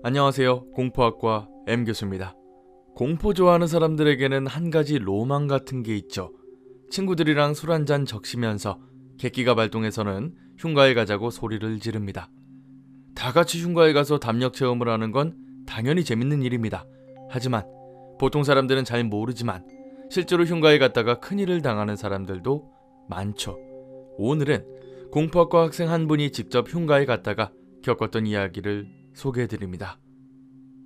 안녕하세요. 공포학과 M교수입니다. 공포 좋아하는 사람들에게는 한 가지 로망 같은 게 있죠. 친구들이랑 술 한잔 적시면서 객기가 발동해서는 흉가에 가자고 소리를 지릅니다. 다 같이 흉가에 가서 담력 체험을 하는 건 당연히 재밌는 일입니다. 하지만 보통 사람들은 잘 모르지만 실제로 흉가에 갔다가 큰일을 당하는 사람들도 많죠. 오늘은 공포학과 학생 한 분이 직접 흉가에 갔다가 겪었던 이야기를 소개해드립니다.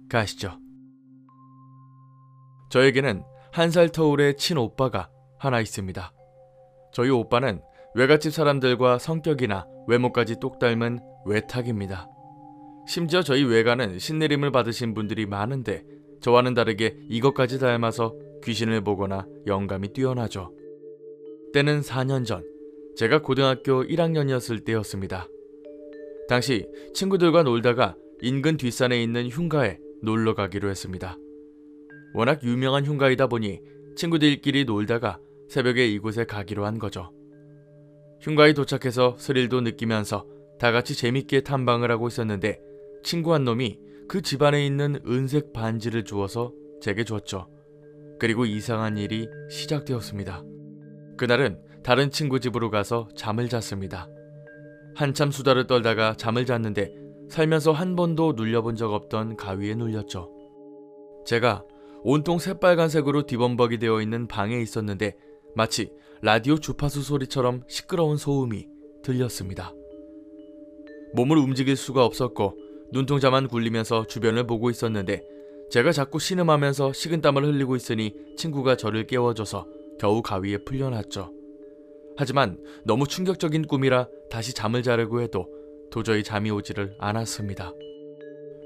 가시죠. 저에게는 한 살 터울의 친오빠가 하나 있습니다. 저희 오빠는 외갓집 사람들과 성격이나 외모까지 똑 닮은 외탁입니다. 심지어 저희 외가는 신내림을 받으신 분들이 많은데 저와는 다르게 이것까지 닮아서 귀신을 보거나 영감이 뛰어나죠. 때는 4년 전, 제가 고등학교 1학년이었을 때였습니다. 당시 친구들과 놀다가 인근 뒷산에 있는 흉가에 놀러 가기로 했습니다. 워낙 유명한 흉가이다 보니 친구들끼리 놀다가 새벽에 이곳에 가기로 한 거죠. 흉가에 도착해서 스릴도 느끼면서 다 같이 재밌게 탐방을 하고 있었는데 친구 한 놈이 그 집안에 있는 은색 반지를 주워서 제게 줬죠. 그리고 이상한 일이 시작되었습니다. 그날은 다른 친구 집으로 가서 잠을 잤습니다. 한참 수다를 떨다가 잠을 잤는데 살면서 한 번도 눌려본 적 없던 가위에 눌렸죠. 제가 온통 새빨간색으로 뒤범벅이 되어 있는 방에 있었는데 마치 라디오 주파수 소리처럼 시끄러운 소음이 들렸습니다. 몸을 움직일 수가 없었고 눈동자만 굴리면서 주변을 보고 있었는데 제가 자꾸 신음하면서 식은땀을 흘리고 있으니 친구가 저를 깨워줘서 겨우 가위에 풀려났죠. 하지만 너무 충격적인 꿈이라 다시 잠을 자려고 해도 도저히 잠이 오지를 않았습니다.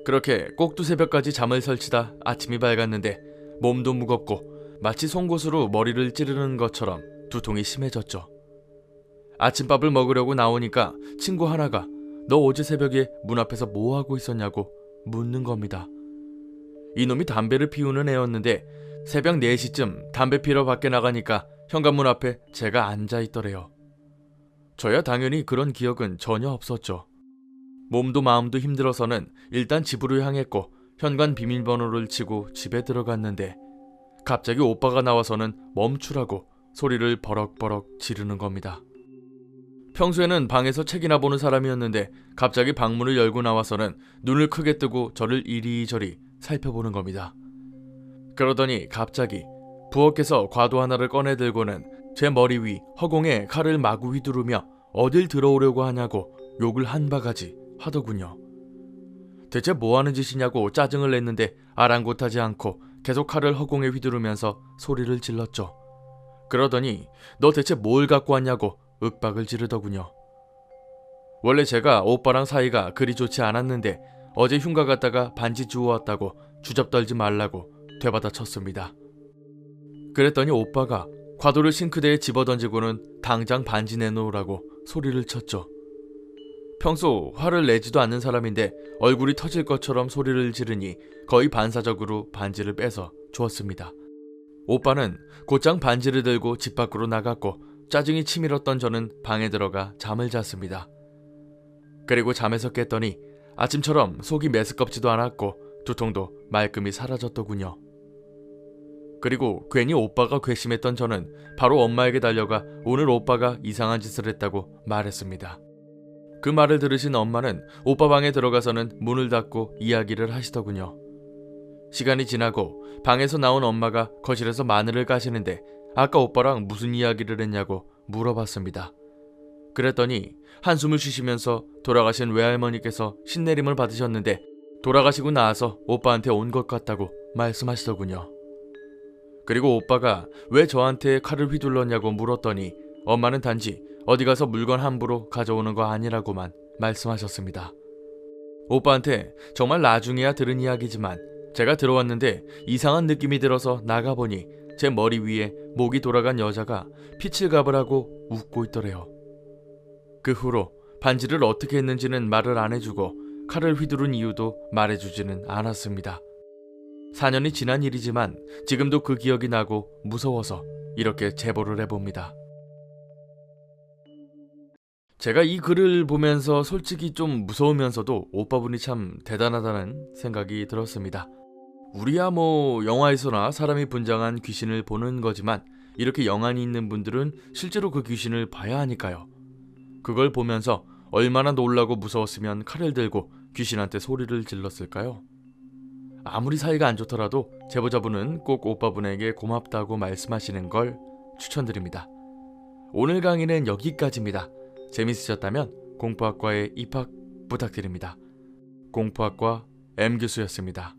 그렇게 꼭두 새벽까지 잠을 설치다 아침이 밝았는데 몸도 무겁고 마치 송곳으로 머리를 찌르는 것처럼 두통이 심해졌죠. 아침밥을 먹으려고 나오니까 친구 하나가 너 어제 새벽에 문 앞에서 뭐 하고 있었냐고 묻는 겁니다. 이놈이 담배를 피우는 애였는데 새벽 4시쯤 담배 피러 밖에 나가니까 현관문 앞에 제가 앉아있더래요. 저야 당연히 그런 기억은 전혀 없었죠. 몸도 마음도 힘들어서는 일단 집으로 향했고 현관 비밀번호를 치고 집에 들어갔는데 갑자기 오빠가 나와서는 멈추라고 소리를 버럭버럭 지르는 겁니다. 평소에는 방에서 책이나 보는 사람이었는데 갑자기 방문을 열고 나와서는 눈을 크게 뜨고 저를 이리저리 살펴보는 겁니다. 그러더니 갑자기 부엌에서 과도 하나를 꺼내 들고는 제 머리 위 허공에 칼을 마구 휘두르며 어딜 들어오려고 하냐고 욕을 한 바가지 하더군요. 대체 뭐하는 짓이냐고 짜증을 냈는데 아랑곳하지 않고 계속 칼을 허공에 휘두르면서 소리를 질렀죠. 그러더니 너 대체 뭘 갖고 왔냐고 윽박을 지르더군요. 원래 제가 오빠랑 사이가 그리 좋지 않았는데 어제 흉가 갔다가 반지 주워왔다고 주접 떨지 말라고 되받아 쳤습니다. 그랬더니 오빠가 과도를 싱크대에 집어던지고는 당장 반지 내놓으라고 소리를 쳤죠. 평소 화를 내지도 않는 사람인데 얼굴이 터질 것처럼 소리를 지르니 거의 반사적으로 반지를 빼서 주었습니다. 오빠는 곧장 반지를 들고 집 밖으로 나갔고 짜증이 치밀었던 저는 방에 들어가 잠을 잤습니다. 그리고 잠에서 깼더니 아침처럼 속이 메스껍지도 않았고 두통도 말끔히 사라졌더군요. 그리고 괜히 오빠가 괘씸했던 저는 바로 엄마에게 달려가 오늘 오빠가 이상한 짓을 했다고 말했습니다. 그 말을 들으신 엄마는 오빠 방에 들어가서는 문을 닫고 이야기를 하시더군요. 시간이 지나고 방에서 나온 엄마가 거실에서 마늘을 까시는데 아까 오빠랑 무슨 이야기를 했냐고 물어봤습니다. 그랬더니 한숨을 쉬시면서 돌아가신 외할머니께서 신내림을 받으셨는데 돌아가시고 나서 오빠한테 온 것 같다고 말씀하시더군요. 그리고 오빠가 왜 저한테 칼을 휘둘렀냐고 물었더니 엄마는 단지 어디 가서 물건 함부로 가져오는 거 아니라고만 말씀하셨습니다. 오빠한테 정말 나중에야 들은 이야기지만 제가 들어왔는데 이상한 느낌이 들어서 나가보니 제 머리 위에 목이 돌아간 여자가 피칠갑을 하고 웃고 있더래요. 그 후로 반지를 어떻게 했는지는 말을 안 해주고 칼을 휘두른 이유도 말해주지는 않았습니다. 4년이 지난 일이지만 지금도 그 기억이 나고 무서워서 이렇게 제보를 해봅니다. 제가 이 글을 보면서 솔직히 좀 무서우면서도 오빠분이 참 대단하다는 생각이 들었습니다. 우리야 뭐 영화에서나 사람이 분장한 귀신을 보는 거지만 이렇게 영안이 있는 분들은 실제로 그 귀신을 봐야 하니까요. 그걸 보면서 얼마나 놀라고 무서웠으면 칼을 들고 귀신한테 소리를 질렀을까요? 아무리 사이가 안 좋더라도 제보자분은 꼭 오빠분에게 고맙다고 말씀하시는 걸 추천드립니다. 오늘 강의는 여기까지입니다. 재밌으셨다면 공포학과에 입학 부탁드립니다. 공포학과 M교수였습니다.